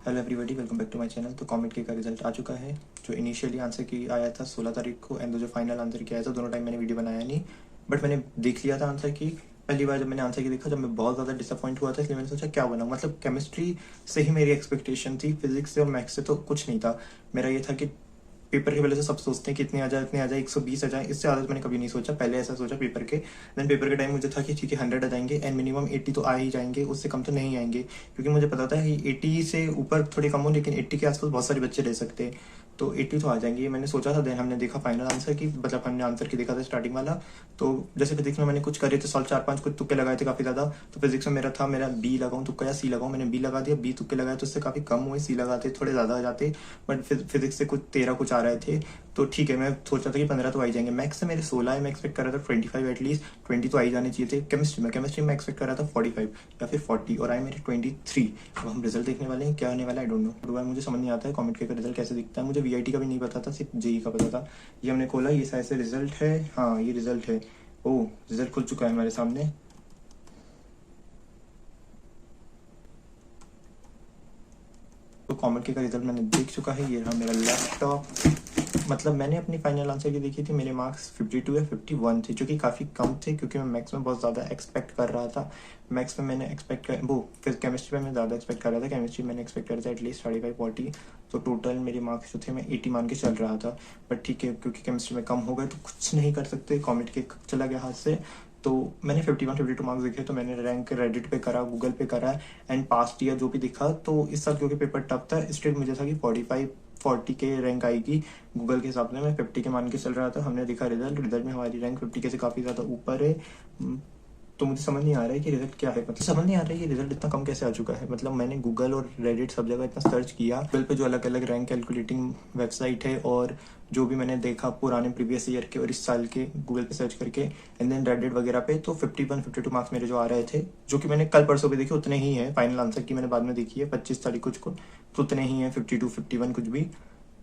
Hello everybody, welcome back to my channel. तो कॉमेट के का रिजल्ट आ चुका है। जो इनिशियली आंसर की आया था 16 तारीख को एंड जो फाइनल आंसर की आया था, दोनों टाइम मैंने वीडियो बनाया नहीं, बट मैंने देख लिया था आंसर की। पहली बार जब मैंने आंसर की देखा, जब मैं बहुत ज़्यादा डिसअपॉइंट हुआ था, इसलिए मैंने सोचा क्या बनाऊँ। मतलब केमिस्ट्री से ही मेरी एक्सपेक्टेशन थी, फिजिक्स से और मैथ्स से तो कुछ नहीं था। मेरा ये था कि पेपर की वजह से सब सोचते हैं कि इतने आ जाए 120 आ जाए, इससे ज़्यादा तो मैंने कभी नहीं सोचा। पहले ऐसा सोचा पेपर के, देन पेपर के टाइम मुझे था कि ठीक है 100 आ जाएंगे एंड मिनिमम 80 तो आ ही जाएंगे, उससे कम तो नहीं आएंगे, क्योंकि मुझे पता था कि 80 से ऊपर थोड़ी कम हो, लेकिन 80 के आसपास बहुत सारे बच्चे रह सकते हैं, तो 80 तो आ जाएंगे, ये मैंने सोचा था। देन हमने देखा फाइनल आंसर की, मतलब हमने आंसर की देखा था स्टार्टिंग वाला। तो जैसे फिजिक्स में मैंने कुछ करे थे सॉल्व, 4-5 कुछ तुक्के लगाए थे काफ़ी ज़्यादा। तो फिजिक्स में मेरा बी लगाऊं तुक्का या सी लगाऊं, मैंने बी लगा दिया। बी तुक्के लगाए तो उससे काफ़ी कम हुए, सी लगाते थोड़े ज़्यादा आ जाते, बट फिजिक्स से कुछ 13 कुछ आ रहे थे। तो ठीक है, मैं सोच रहा था कि 15 तो आ ही जाएंगे। मैथ्स से मेरे 16 है, मैं एक्सपेक्ट कर रहा था 25 एटलीस्ट, 20 तो आ ही जाने चाहिए थे। केमिस्ट्री में एक्सपेक्ट कर रहा था 45 या फिर 40, और आए मेरे 23। अब हम रिजल्ट देखने वाले हैं, क्या होने वाला है आई डोंट नो। मुझे समझ नहीं आता है कॉमेंट के रिजल्ट कैसे दिखता है। मुझे वीआईटी का भी नहीं पता था, सिर्फ जेई का पता था। ये हमने खोला, ये शायद से रिजल्ट है। हाँ, ये रिजल्ट है। ओह, रिजल्ट खुल चुका है हमारे सामने। तो कॉमेंट के का रिजल्ट मैंने देख चुका है, ये रहा मेरा लैपटॉप। मतलब मैंने अपनी फाइनल आंसर की देखी थी, मेरे मार्क्स 52 या 51 थे, जो कि काफ़ी कम थे, क्योंकि मैं मैथ्स में बहुत ज़्यादा एक्सपेक्ट कर रहा था। मैथ्स में मैंने एक्सपेक्ट कर वो फिर केमिस्ट्री में मैं ज़्यादा एक्सपेक्ट कर रहा था। केमिस्ट्री मैंने एक्सपेक्ट कर रहा था एटलीस्ट 35-40। तो टोटल मेरे मार्क्स जो थे मैं 80 मान के चल रहा था। बट ठीक है, क्योंकि केमिस्ट्री में कम हो गए तो कुछ नहीं कर सकते, कॉमेट के चला गया हाथ से। तो मैंने 51-52 मार्क्स देखे, तो मैंने रैंक रेडिट पे करा, गूगल पे करा एंड पास्ट ईयर जो भी दिखा। तो इस साल क्योंकि पेपर टफ था, स्टिल मुझे था कि 45-40 के रैंक आएगी। गूगल के हिसाब से मैं 50 के मान के चल रहा था। हमने देखा रिजल्ट में हमारी रैंक 50 के से काफ़ी ज़्यादा ऊपर है। तो मुझे समझ नहीं आ रहा है कि रिजल्ट क्या है, मतलब समझ नहीं आ रहा है कि रिजल्ट इतना कम कैसे आ चुका है। मतलब मैंने गूगल और रेडिट सब जगह इतना सर्च किया, गूगल पे जो अलग अलग रैंक कैलकुलेटिंग वेबसाइट है, और जो भी मैंने देखा पुराने प्रीवियस ईयर के और इस साल के गूगल पे सर्च करके एंड देन रेडिट वगैरह पे, तो 51-52 मार्क्स मेरे जो आ रहे थे, जो कि मैंने कल परसों भी देखे, उतने ही है। फाइनल आंसर की मैंने बाद में देखी है 25 तारीख कुछ को, तो उतने ही है 52-51 कुछ भी।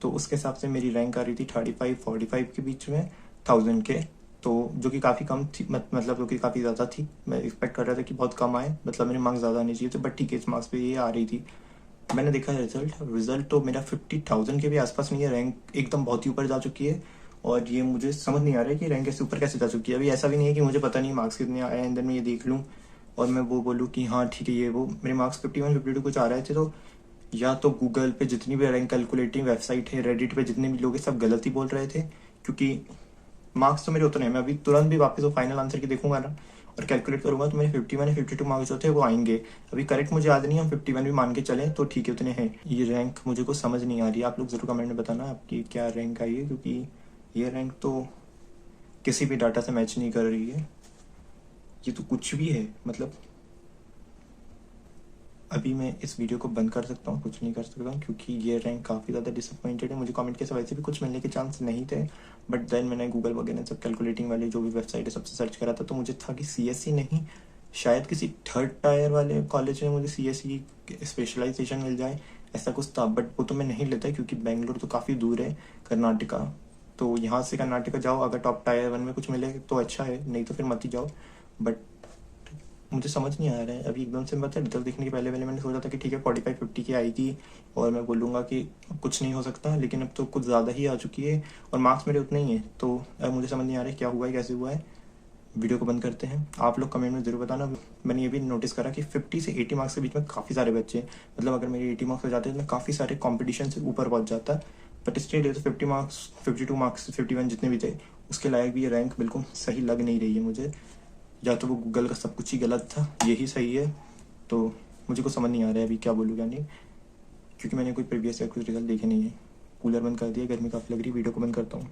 तो उसके हिसाब से मेरी रैंक आ रही थी 35-45 के बीच में, 1000 के। तो जो कि काफ़ी कम थी, मतलब जो कि काफ़ी ज़्यादा थी। मैं एक्सपेक्ट कर रहा था कि बहुत कम आए, मतलब मेरे मार्क्स ज़्यादा आने चाहिए थे, बट ठीक है, इस मार्क्स पे ये आ रही थी। मैंने देखा रिजल्ट तो मेरा 50,000 के भी आसपास नहीं है, रैंक एकदम बहुत ही ऊपर जा चुकी है। और ये मुझे समझ नहीं आ रहा है कि रैंक ऐसे ऊपर कैसे जा चुकी है। अभी ऐसा भी नहीं है कि मुझे पता नहीं मार्क्स कितने आए, एंड देन मैं ये देख लूँ और मैं वो बोलूँ कि हाँ ठीक है, ये वो मेरे मार्क्स 51-52 कुछ आ रहे थे। तो या तो गूगल पे जितनी भी रैंक कैलकुलेटिंग वेबसाइट है, रेडिट पे जितने भी लोग हैं, सब गलत ही बोल रहे थे, क्योंकि मार्क्स तो मेरे उतने हैं। मैं अभी तुरंत भी वापस वो फाइनल आंसर की देखूंगा ना और कैलकुलेट करूंगा, तो मेरे 51-52 मार्क्स जो थे वो आएंगे। अभी करेक्ट मुझे याद नहीं, हम 51 भी मान के चलें तो ठीक है, उतने हैं। ये रैंक मुझे कुछ समझ नहीं आ रही, आप लोग जरूर कमेंट में बताना आपकी क्या रैंक आई है, क्योंकि ये रैंक तो किसी भी डाटा से मैच नहीं कर रही है। ये तो कुछ भी है, मतलब अभी मैं इस वीडियो को बंद कर सकता हूँ, कुछ नहीं कर सकता हूँ, क्योंकि ये रैंक काफ़ी ज़्यादा डिसअपॉइंटेड है। मुझे कमेंट के वैसे भी कुछ मिलने के चांस नहीं थे, बट देन मैंने गूगल वगैरह सब कैलकुलेटिंग वाले जो भी वेबसाइट है सबसे सर्च करा था, तो मुझे था कि सीएससी नहीं, शायद किसी थर्ड टायर वाले कॉलेज में मुझे सीएससी स्पेशलाइजेशन मिल जाए, ऐसा कुछ था। बट वो तो मैं नहीं लेता, क्योंकि बेंगलोर तो काफ़ी दूर है, कर्नाटका। तो यहाँ से कर्नाटका जाओ, अगर टॉप टायर 1 में कुछ मिले तो अच्छा है, नहीं तो फिर मत ही जाओ। बट मुझे समझ नहीं आ रहा है अभी एकदम से। मतलब रिजल्ट देखने के पहले पहले मैंने सोचा था कि ठीक है 45-50 की आएगी और मैं बोलूँगा कि अब कुछ नहीं हो सकता, लेकिन अब तो कुछ ज़्यादा ही आ चुकी है और मार्क्स मेरे उतने ही हैं। तो अब मुझे समझ नहीं आ रहा है क्या हुआ है, कैसे हुआ है। वीडियो को बंद करते हैं, आप लोग कमेंट में ज़रूर बताना। मैंने ये भी नोटिस करा कि 50 से 80 मार्क्स के बीच में काफ़ी सारे बच्चे हैं। मतलब अगर मेरे 80 मार्क्स हो जाते हैं तो मैं काफ़ी सारे कॉम्पिटिशन से ऊपर पहुँच जाता। बट स्टिल ये तो 50 मार्क्स, 52 मार्क्स, 51 जितने भी थे, उसके लायक भी ये रैंक बिल्कुल सही लग नहीं रही है मुझे। या तो वो गूगल का सब कुछ ही गलत था, यही सही है। तो मुझे कुछ समझ नहीं आ रहा है अभी क्या बोलूँ क्या नहीं, क्योंकि मैंने कोई प्रीवियस या कुछ रिजल्ट देखे नहीं है। कूलर बंद कर दिया, गर्मी काफ़ी लग रही है, वीडियो को बंद करता हूँ।